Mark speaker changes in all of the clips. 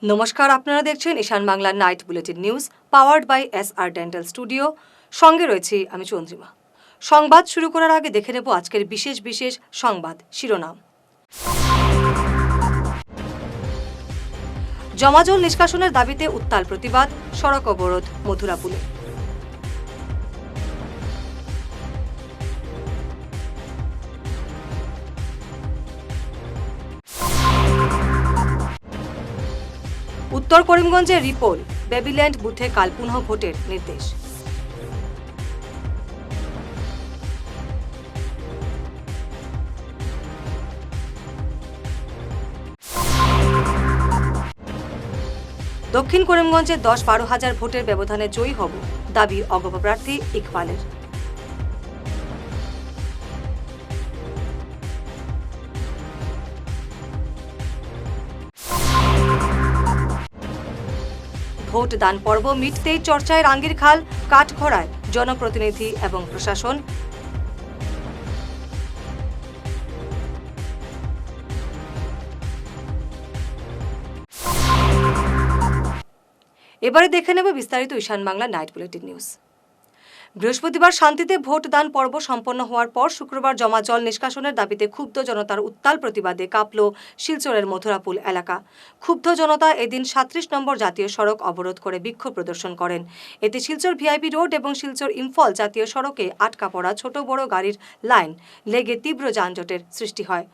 Speaker 1: নমস্কার, আপনারা দেখছেন ঈশান বাংলার night bulletin news powered by SR dental studio. সঙ্গে রয়েছি আমি চন্দ্রিমা। সংবাদ শুরু করার আগে দেখে নেব আজকের বিশেষ সংবাদ শিরোনাম। জমাজল নিষ্কাশনের দাবিতে উত্তাল প্রতিবাদ, সড়ক অবরোধ মথুরাপুলে। উত্তর করিমগঞ্জে রিপোল, বেবিল্যান্ড বুথে কাল পুনঃ ভোটের নির্দেশ। দক্ষিণ করিমগঞ্জে 10-12 হাজার ভোটের ব্যবধানে জয়ী হব, দাবি অগপ প্রার্থী ইকবালের। ভোট দান পর্ব মিটতেই চর্চায় রাঙ্গির খাল, কাঠখড়ায় জনপ্রতিনিধি এবং প্রশাসন। এবারে দেখে নেব বিস্তারিত ঈশান বাংলা নাইট বুলেটিন নিউজ। বৃহস্পতিবার শান্তিতে ভোট দান পর্ব সম্পন্ন হওয়ার পর শুক্রবার জমা জল নিষ্কাশনের দাবিতে ক্ষুব্ধ জনতার উত্তাল প্রতিবাদে কাঁপল শিলচরের মথুরাপুল এলাকা। ক্ষুব্ধ জনতা এদিন 37 নম্বর জাতীয় সড়ক অবরোধ করে বিক্ষোভ প্রদর্শন করেন। এতে শিলচর ভিআইপি রোড এবং শিলচর ইম্ফল জাতীয় সড়কে আটকা পড়া ছোট বড় গাড়ির লাইন লেগে তীব্র যানজটের সৃষ্টি হয়।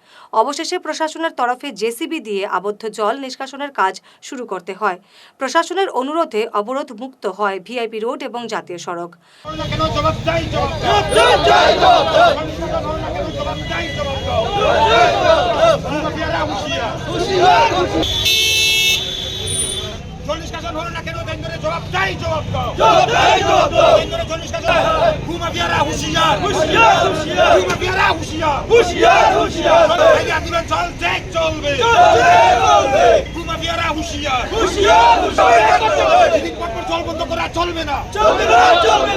Speaker 1: অবশেষে প্রশাসনের তরফে জেসিবি দিয়ে আবদ্ধ জল নিষ্কাশনের কাজ শুরু করতে হয়। প্রশাসনের অনুরোধে অবরোধ মুক্ত হয় ভিআইপি রোড এবং জাতীয় সড়ক।
Speaker 2: চলবে না,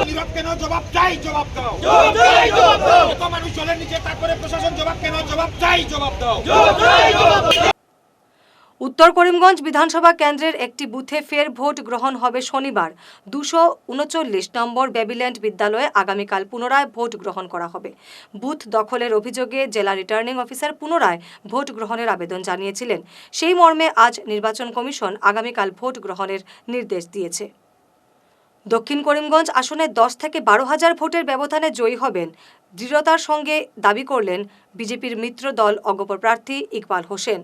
Speaker 2: নীরব কেন? জবাব চাই, জবাব দাও। মানুষ জলের নিচে, তারপরে প্রশাসন জবাব কেন? জবাব চাই, জবাব দাও।
Speaker 1: উত্তর করিমগঞ্জ বিধানসভা কেন্দ্রের একটি বুথে ফের ভোট গ্রহণ হবে শনিবার। 239 নম্বর বেবিল্যান্ড বিদ্যালয়ে আগামীকাল পুনরায় ভোট গ্রহণ করা হবে। বুথ দখলের অভিযোগে জেলা রিটার্নিং অফিসার পুনরায় ভোট গ্রহণের আবেদন জানিয়েছিলেন। সেই মর্মে আজ নির্বাচন কমিশন আগামীকাল ভোট গ্রহণের নির্দেশ দিয়েছে। দক্ষিণ করিমগঞ্জ আসনে 10 থেকে 12 হাজার ভোটের ব্যবধানে জয়ী হবেন দৃঢ়তার সঙ্গে দাবি করলেন বিজেপির মিত্র দল অগপ প্রার্থী ইকবাল হোসেন।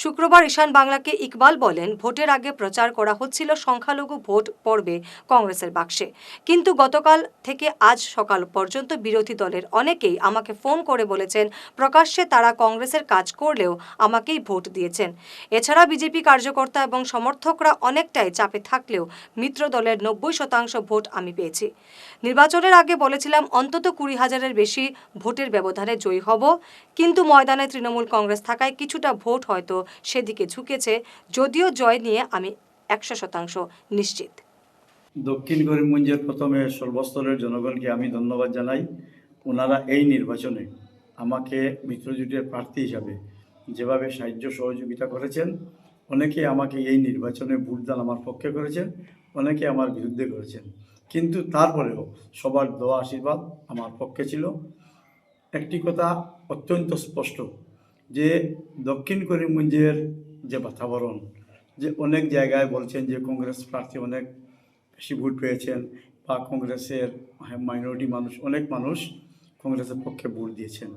Speaker 1: শুক্রবার ঈশান বাংলাকে ইকবাল বলেন, ভোটের আগে প্রচার করা হচ্ছিল সংখ্যালঘু ভোট পড়বে কংগ্রেসের বাক্সে, কিন্তু গতকাল থেকে আজ সকাল পর্যন্ত বিরোধী দলের অনেকেই আমাকে ফোন করে বলেছেন প্রকাশ্যে তারা কংগ্রেসের কাজ করলেও আমাকেই ভোট দিয়েছেন। এছাড়া বিজেপি কার্যকর্তা এবং সমর্থকরা অনেকটাই চাপে থাকলেও মিত্র দলের 90% ভোট আমি পেয়েছি। নির্বাচনের আগে বলেছিলাম অন্তত 20,000-এর বেশি ভোটের ব্যবধানে জয়ী হব, কিন্তু ময়দানে তৃণমূল কংগ্রেস থাকায় কিছুটা ভোট হয়তো সেদিকে ঝুঁকেছে, যদিও জয় নিয়ে আমি 100% নিশ্চিত।
Speaker 3: দক্ষিণ করিমগঞ্জের প্রথমে সর্বস্তরের জনগণকে আমি ধন্যবাদ জানাই। ওনারা এই নির্বাচনে আমাকে মিত্রজোটের প্রার্থী হিসাবে যেভাবে সাহায্য সহযোগিতা করেছেন, অনেকে আমাকে এই নির্বাচনে ভোটদান আমার পক্ষে করেছেন, অনেকে আমার বিরুদ্ধে করেছেন, কিন্তু তারপরেও সবার দোয়া আশীর্বাদ আমার পক্ষে ছিল। একটি কথা অত্যন্ত স্পষ্ট যে দক্ষিণ করিমগঞ্জের যে বাতাবরণ, যে অনেক জায়গায় বলছেন যে কংগ্রেস প্রার্থী অনেক বেশি ভোট পেয়েছেন বা কংগ্রেসের মাইনরিটি মানুষ, অনেক মানুষ কংগ্রেসের পক্ষে ভোট দিয়েছেন,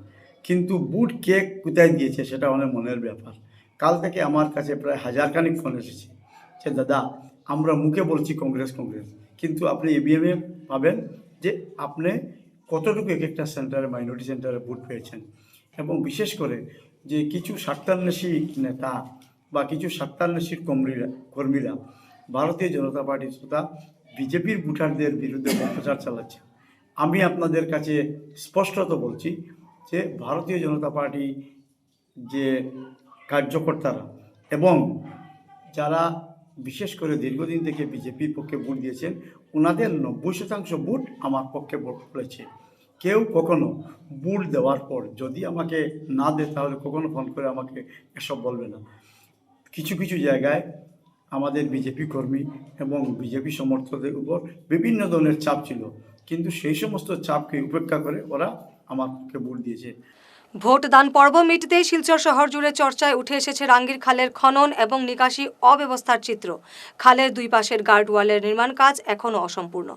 Speaker 3: কিন্তু ভোট কে কোথায় দিয়েছে সেটা অনেক মনের ব্যাপার। কাল থেকে আমার কাছে প্রায় 1000 ফোন এসেছে যে দাদা আমরা মুখে বলছি কংগ্রেস কংগ্রেস, কিন্তু আপনি ইভিএমে পাবেন যে আপনি কতটুকু এক একটা সেন্টারে মাইনরিটি সেন্টারে ভোট পেয়েছেন। এবং বিশেষ করে যে কিছু স্বার্থান্বেষী নেতা বা কিছু স্বার্থান্বেষী কর্মীরা ভারতীয় জনতা পার্টির তথা বিজেপির ভোটারদের বিরুদ্ধে প্রচার চালাচ্ছে। আমি আপনাদের কাছে স্পষ্টত বলছি যে ভারতীয় জনতা পার্টি যে কার্যকর্তারা এবং যারা বিশেষ করে দীর্ঘদিন থেকে বিজেপির পক্ষে ভোট দিয়েছেন, ওনাদের 90% ভোট আমার পক্ষে ভোট পড়েছে। কেউ কখনো ভোট দেওয়ার পর যদি আমাকে না দেয় তাহলে কখনো ফোন করে আমাকে এসব বলবে না। কিছু কিছু জায়গায় আমাদের বিজেপি কর্মী এবং বিজেপি সমর্থকদের উপর বিভিন্ন ধরনের চাপ ছিল, কিন্তু সেই সমস্ত চাপকে উপেক্ষা করে ওরা আমাকে ভোট দিয়েছে।
Speaker 1: ভোটদান পর্ব মিটতেই শিলচর শহর জুড়ে চর্চায় উঠে এসেছে রাঙ্গির খালের খনন এবং নিকাশি অব্যবস্থার চিত্র। খালের দুই পাশের গার্ডওয়ালের নির্মাণ কাজ এখনও অসম্পূর্ণ।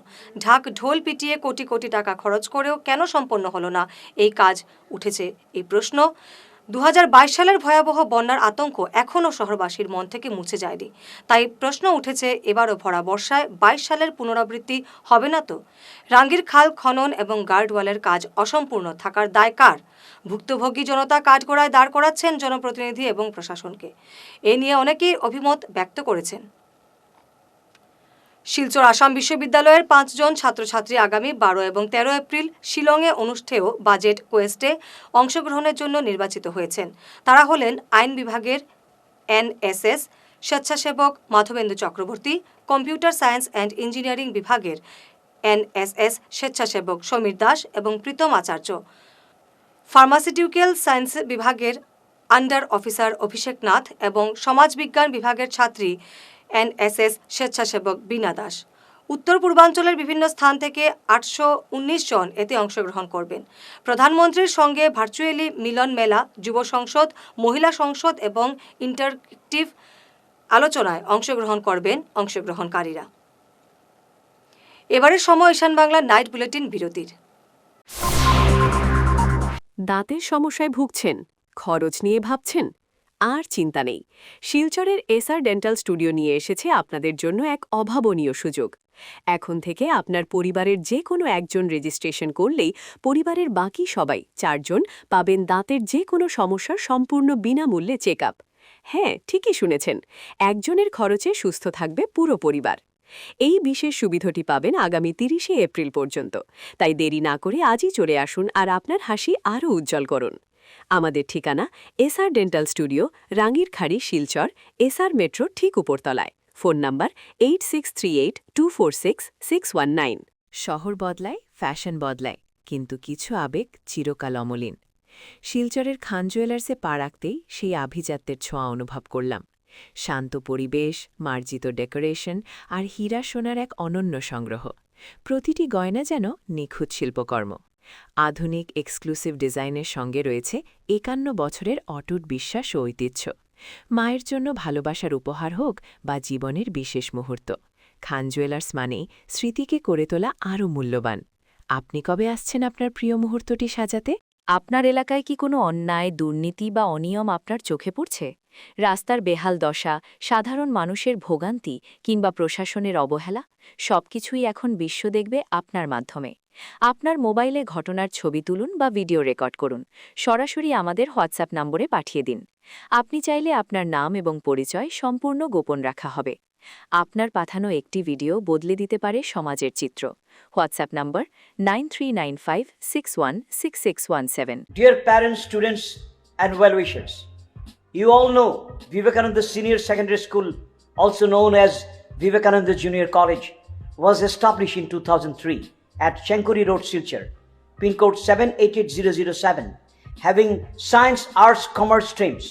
Speaker 1: ঢাক ঢোল পিটিয়ে কোটি কোটি টাকা খরচ করেও কেন সম্পন্ন হলো না এই কাজ, উঠেছে এই প্রশ্ন। 2022 সালের ভয়াবহ বন্যার আতঙ্ক এখনও শহরবাসীর মন থেকে মুছে যায়নি। তাই প্রশ্ন উঠেছে, এবারও ভরা বর্ষায় 22 সালের পুনরাবৃত্তি হবে না তো? রাঙ্গির খাল খনন এবং গার্ডওয়ালের কাজ অসম্পূর্ণ থাকার দায় কার? ভুক্তভোগী জনতা কাঠগড়ায় দাঁড় করাচ্ছেন জনপ্রতিনিধি এবং প্রশাসনকে। এ নিয়ে অনেকেই অভিমত ব্যক্ত করেছেন। শিলচর আসাম বিশ্ববিদ্যালয়ের 5 জন ছাত্রছাত্রী আগামী 12 এবং 13 এপ্রিল শিলংয়ে অনুষ্ঠেয় বাজেট কোয়েস্টে অংশগ্রহণের জন্য নির্বাচিত হয়েছেন। তারা হলেন আইন বিভাগের NSS স্বেচ্ছাসেবক Madhabendu Chakraborty, computer science and engineering বিভাগের NSS স্বেচ্ছাসেবক সমীর দাস এবং প্রীতম আচার্য, ফার্মাসিউটিক্যাল সায়েন্স বিভাগের আন্ডার অফিসার অভিষেক নাথ এবং সমাজবিজ্ঞান বিভাগের ছাত্রী NSS স্বেচ্ছাসেবক বীণা দাস। উত্তর পূর্বাঞ্চলের বিভিন্ন স্থান থেকে 819 জন এতে অংশগ্রহণ করবেন। প্রধানমন্ত্রীর সঙ্গে ভার্চুয়ালি মিলন মেলা, যুব সংসদ, মহিলা সংসদ এবং ইন্টারঅ্যাক্টিভ আলোচনায় অংশগ্রহণ করবেন অংশগ্রহণকারীরা। এবারের সময় ঈশান বাংলা নাইট বুলেটিন বিরতির।
Speaker 4: দাঁতের সমস্যায় ভুগছেন, খরচ নিয়ে ভাবছেন? আর চিন্তা নেই, শিলচরের এসআর ডেন্টাল স্টুডিও নিয়ে এসেছে আপনাদের জন্য এক অভাবনীয় সুযোগ। এখন থেকে আপনার পরিবারের যে কোনো একজন রেজিস্ট্রেশন করলেই পরিবারের বাকি সবাই 4 জন পাবেন দাঁতের যে কোনো সমস্যার সম্পূর্ণ বিনামূল্যে চেক আপ। হ্যাঁ, ঠিকই শুনেছেন, একজনের খরচে সুস্থ থাকবে পুরো পরিবার। এই বিশেষ সুবিধাটি পাবেন আগামী 30 এপ্রিল পর্যন্ত। তাই দেরি না করে আজই চলে আসুন আর আপনার হাসি আরও উজ্জ্বল করুন। আমাদের ঠিকানা SR dental studio, Rangirkhari, Silchar, SR metro ঠিক উপরতলায়। Phone number 8638246619। শহর বদলায়, ফ্যাশন বদলায়, কিন্তু কিছু আবেগ চিরকাল অমলিন। শিলচরের খান জুয়েলার্সে পা রাখতেই সেই আভিজাত্যের ছোঁয়া অনুভব করলাম। শান্ত পরিবেশ, মার্জিত ডেকোরেশন আর হীরা সোনার এক অনন্য সংগ্রহ। প্রতিটি গয়না যেন নিখুঁত শিল্পকর্ম। আধুনিক এক্সক্লুসিভ ডিজাইনের সঙ্গে রয়েছে 51 বছরের অটুট বিশ্বাস ও ঐতিহ্য। মায়ের জন্য ভালোবাসার উপহার হোক বা জীবনের বিশেষ মুহূর্ত, খান জুয়েলার্স মানেই স্মৃতিকে করে তোলা আরও মূল্যবান। আপনি কবে আসছেন আপনার প্রিয় মুহূর্তটি সাজাতে? আপনার এলাকায় কি কোনো অন্যায়, দুর্নীতি বা অনিয়ম আপনার চোখে পড়ছে? রাস্তার বেহাল দশা, সাধারণ মানুষের ভোগান্তি কিংবা প্রশাসনের অবহেলা, সবকিছুই এখন বিশ্ব দেখবে আপনার মাধ্যমে। আপনার মোবাইলে ঘটনার ছবি তুলুন বা ভিডিও রেকর্ড করুন, সরাসরি আমাদের হোয়াটসঅ্যাপ নম্বরে পাঠিয়ে দিন। আপনি চাইলে আপনার নাম এবং পরিচয় সম্পূর্ণ গোপন রাখা হবে। আপনার পাঠানো একটি ভিডিও বদলে দিতে পারে সমাজের চিত্র। WhatsApp number 9395616617।
Speaker 5: Dear parents, students, and well-wishers, you all know Vivekananda Senior Secondary School, also known as Vivekananda Junior College, was established in 2003 at Chenkuri Road, Silchar, pin code 788007, having science, arts, commerce streams.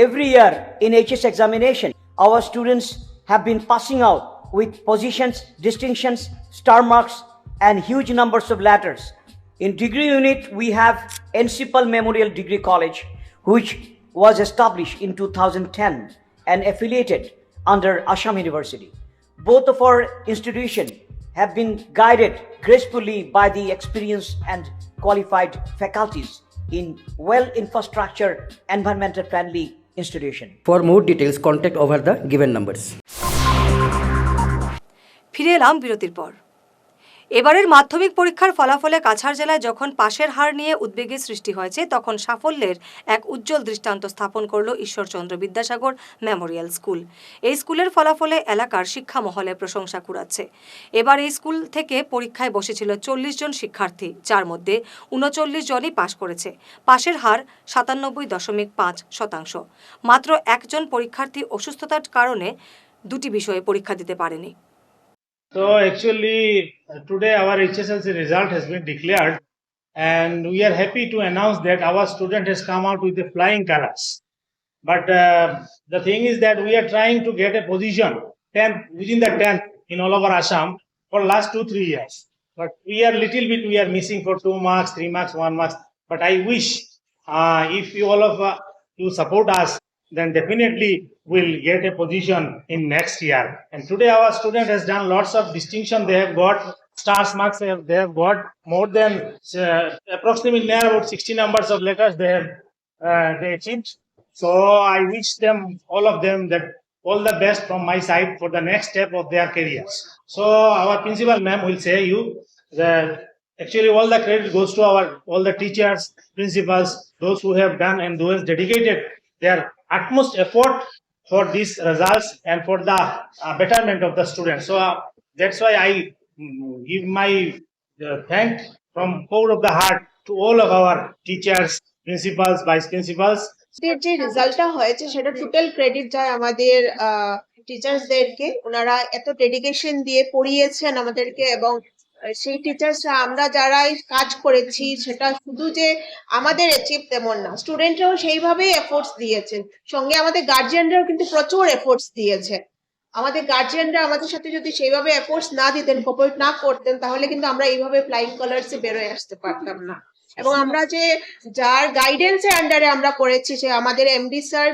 Speaker 5: Every year in HS examination, our students have been passing out with positions, distinctions, star marks, and huge numbers of letters. In degree unit, we have Encipal Memorial Degree College, which was established in 2010 and affiliated under Assam University. Both of our institutions have been guided gracefully by the experienced and qualified faculties in well-infrastructure, environmental-friendly institution.
Speaker 6: For more details, contact over the given numbers.
Speaker 1: ফিরে এলাম বিরতির পর। এবারের মাধ্যমিক পরীক্ষার ফলাফলে কাছাড় জেলায় যখন পাশের হার নিয়ে উদ্বেগের সৃষ্টি হয়েছে, তখন সাফল্যের এক উজ্জ্বল দৃষ্টান্ত স্থাপন করল ঈশ্বরচন্দ্র বিদ্যাসাগর মেমোরিয়াল স্কুল। এই স্কুলের ফলাফলে এলাকার শিক্ষা মহলে প্রশংসা কুড়াচ্ছে। এবার এই স্কুল থেকে পরীক্ষায় বসেছিল 40 জন শিক্ষার্থী, যার মধ্যে 39 জনই পাশ করেছে। পাশের হার 97.5%। মাত্র একজন পরীক্ষার্থী অসুস্থতার কারণে দুটি বিষয়ে পরীক্ষা দিতে পারেনি।
Speaker 7: So actually today our HSLC result has been declared and we are happy to announce that our student has come out with the flying colors. But the thing is that we are trying to get a position 10th within the 10th in all over Assam for last 2-3 years. But we are missing for 2 marks, 3 marks, 1 marks. But I wish if you all of you support us, then definitely we'll get a position in next year. And today our student has done lots of distinction. They have got stars marks. They have got more than approximately near about 60 numbers of letters they achieved. So I wish them, all of them, that all the best from my side for the next step of their careers. So our principal ma'am will say you that actually all the credit goes to all the teachers, principals, those who have done and those dedicated their utmost effort for these results and for the betterment of the students. So that's why I give my thanks from core of the heart to all of our teachers, principals, vice principals.
Speaker 8: আমাদের যে রেজাল্টটা হয়েছে সেটা total credit যায় আমাদের টিচার্সদেরকে। ওনারা এত dedication দিয়ে পড়িয়েছেন আমাদেরকে, এবং সেই টিচার্সরা আমরা যারা কাজ করেছি সেটা শুধু যে আমাদের অ্যাচিভ তেমন না, স্টুডেন্টরাও সেইভাবেই এফোর্টস দিয়েছেন। সঙ্গে আমাদের গার্জিয়ানরাও কিন্তু প্রচুর এফোর্টস দিয়েছে। আমাদের গার্জিয়ানরা আমাদের সাথে যদি সেইভাবে এফোর্টস না দিতেন, কোঅপারেট না করতেন, তাহলে কিন্তু আমরা এইভাবে ফ্লাইং কালার্সে বেরোয় আসতে পারতাম না। এবং আমরা যে যার গাইডেন্সের আন্ডারে আমরা করেছি, সে আমাদের এমডি স্যার,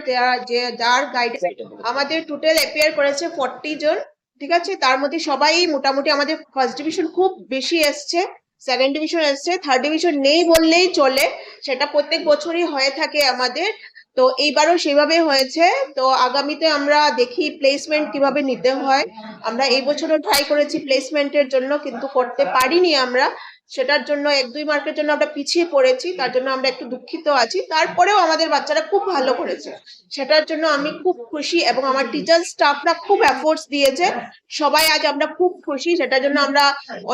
Speaker 8: যার গাইডেন্স আমাদের টোটাল অ্যাপিয়ার করেছে 40 জন, ঠিক আছে। তার মধ্যে সবাই মোটামুটি আমাদের ফার্স্ট ডিভিশন খুব বেশি এসছে, সেকেন্ড ডিভিশন এসছে, থার্ড ডিভিশন নেই বললেই চলে। সেটা প্রত্যেক বছরই হয়ে থাকে আমাদের, তো এইবারও সেভাবে হয়েছে। তো আগামীতে আমরা দেখি প্লেসমেন্ট কিভাবে নিতে হয়। আমরা এই বছরও ট্রাই করেছি প্লেসমেন্টের জন্য, কিন্তু করতে পারিনি আমরা। সেটার জন্য 1-2 মার্কের জন্য আমরা পিছিয়ে পড়েছি, তার জন্য আমরা একটু দুঃখিত আছি। তারপরেও আমাদের বাচ্চারা খুব ভালো করেছে, সেটার জন্য আমি খুব খুশি। এবং আমার টিচার স্টাফরা খুব এফোর্টস দিয়েছে, সবাই আজ আমরা খুব খুশি। সেটার জন্য আমরা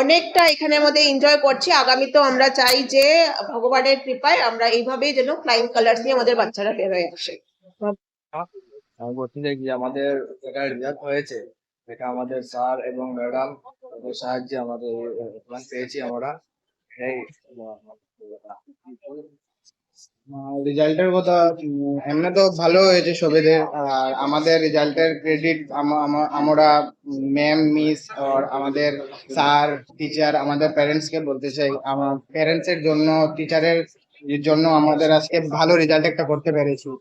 Speaker 8: অনেকটা এখানের মধ্যে এনজয় করছি। আগামীতেও আমরা চাই যে ভগবানের কৃপায় আমরা এইভাবেই যেন ফ্লাইং কালার্স নিয়ে আমাদের বাচ্চারা বের হয়ে আসে।
Speaker 9: আমি বলতে চাই যে আমাদের যেটা রেজাল্ট হয়েছে, এটা আমাদের স্যার এবং ম্যাডাম সাহায্যে আমাদের র্যাঙ্ক পেয়েছি আমরা। এই
Speaker 10: রেজাল্টের কথা এমনি তো ভালো হয়েছে সবেদের, আর আমাদের রেজাল্টের ক্রেডিট আমরা ম্যাম, মিস আর আমাদের স্যার, টিচার, আমাদের প্যারেন্টসকে বলতে চাই। আমার প্যারেন্টসের জন্য, টিচারের জন্য আমাদের আজকে ভালো রেজাল্ট একটা করতে পেরেছি।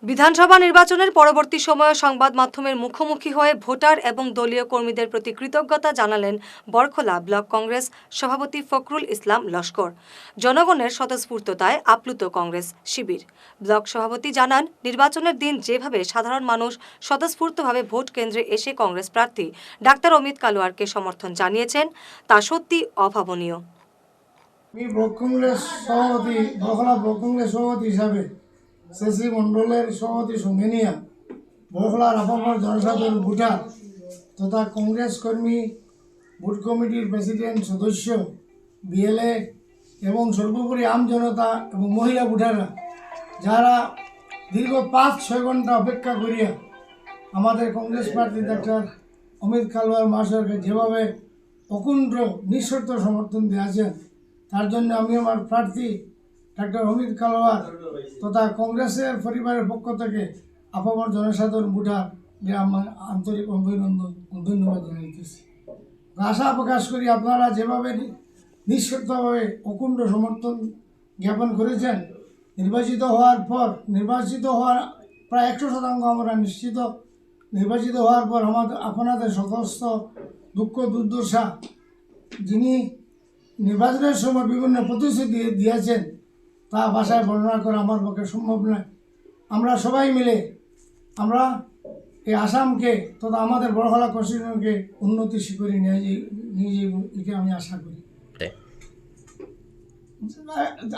Speaker 1: বিধানসভা নির্বাচনের পরবর্তী সময়ে সংবাদ মাধ্যমের মুখোমুখি হয়ে ভোটার এবং দলীয় কর্মীদের প্রতি কৃতজ্ঞতা জানালেন বরখোলা ব্লক কংগ্রেস সভাপতি ফখরুল ইসলাম লস্কর। জনগণের স্বতঃস্ফূর্ততায় আপ্লুত কংগ্রেস শিবির। ব্লক সভাপতি জানান, নির্বাচনের দিন যেভাবে সাধারণ মানুষ স্বতঃস্ফূর্তভাবে ভোট কেন্দ্রে এসে কংগ্রেস প্রার্থী ডাক্তার অমিত কালোয়ারকে সমর্থন জানিয়েছেন, তা সত্যি অভাবনীয়।
Speaker 11: আমি ব্লক কংগ্রেস সভাপতি, বরখোলা ব্লক কংগ্রেস সভাপতি হিসাবে সিসি মণ্ডলের সভাপতি সঙ্গে নিয়ে বরখোলার আপামর জনসাধারণ ভোটার তথা কংগ্রেস কর্মী, ভোট কমিটির প্রেসিডেন্ট, সদস্য, বিএলএ এবং সর্বোপরি আম জনতা এবং মহিলা ভোটাররা যারা দীর্ঘ 5-6 ঘন্টা অপেক্ষা করিয়া আমাদের কংগ্রেস প্রার্থী ডাক্তার অমিত কালোয়ার মহাশয়কে যেভাবে অকুণ্ঠ নিঃশর্ত সমর্থন দিয়েছেন, তার জন্য আমি আমার প্রার্থী ডাক্তার অমিত কালোয়ার তথা কংগ্রেসের পরিবারের পক্ষ থেকে আপামর জনসাধারণ ভোটারদের আমার আন্তরিক অভিনন্দন ও ধন্যবাদ জানাইতেছি। আশা প্রকাশ করি আপনারা যেভাবে নিঃশর্তভাবে অকুণ্ঠ সমর্থন জ্ঞাপন করেছেন, নির্বাচিত হওয়ার প্রায় 100% আমরা নিশ্চিত, নির্বাচিত হওয়ার পর আপনাদের সমস্ত দুঃখ দুর্দশা যিনি নির্বাচনের সময় বিভিন্ন প্রতিশ্রুতি দিয়েছেন তা ভাষায় বর্ণনা করা আমার পক্ষে সম্ভব নয়। আমরা সবাই মিলে আমরা এই আসামকে তথা আমাদের বরখোলা কনস্টিটিউশনকে উন্নতি শিখরে নিয়ে যাব, এটা আমি আশা করি।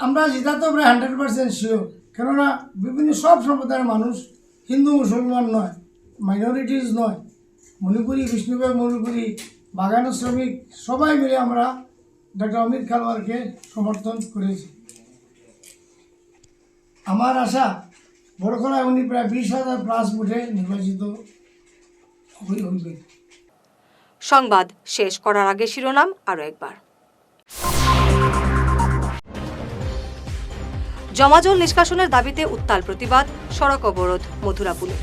Speaker 11: আমরা জিতা তো প্রায় 100% শিওর, কেননা বিভিন্ন সব সম্প্রদায়ের মানুষ, হিন্দু মুসলমান নয়, মাইনরিটিস নয়, মণিপুরি, বিষ্ণুপুর মণিপুরি, বাগান শ্রমিক, সবাই মিলে আমরা ডক্টর অমিত কালোয়ারকে সমর্থন করেছি। আমার আশা বরখোলায় উনি প্রায় 20,000+ ভোটে নির্বাচিত হইবেন।
Speaker 1: সংবাদ শেষ করার আগে শিরোনাম আরও একবার। জমাজল নিষ্কাশনের দাবিতে উত্তাল প্রতিবাদ, সড়ক অবরোধ মথুরাপুরে।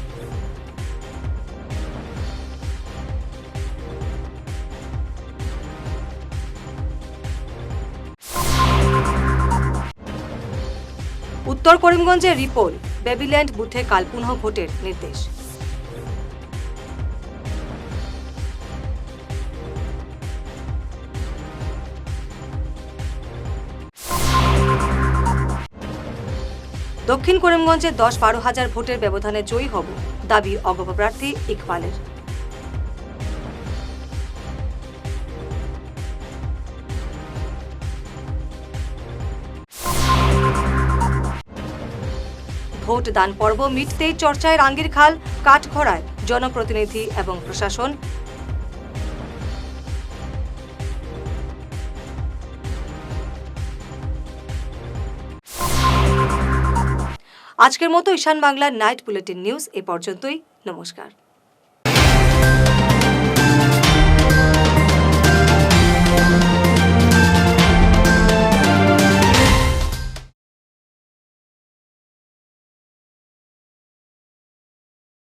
Speaker 1: উত্তর করিমগঞ্জের রিপোল বেবিল্যান্ড বুথে কাল পুনঃ ভোটের নির্দেশ। দক্ষিণ করিমগঞ্জে 10-12 হাজার ভোটের ব্যবধানে জয়ী হব, দাবি অগপ প্রার্থী ইকবালের। ভোট দান পর্ব মিটতেই চর্চায় রাঙ্গির খাল, কাঠখড়ায় জনপ্রতিনিধি এবং প্রশাসন। আজকের মতো ঈশান বাংলার নাইট বুলেটিন নিউজ এ পর্যন্তই। নমস্কার।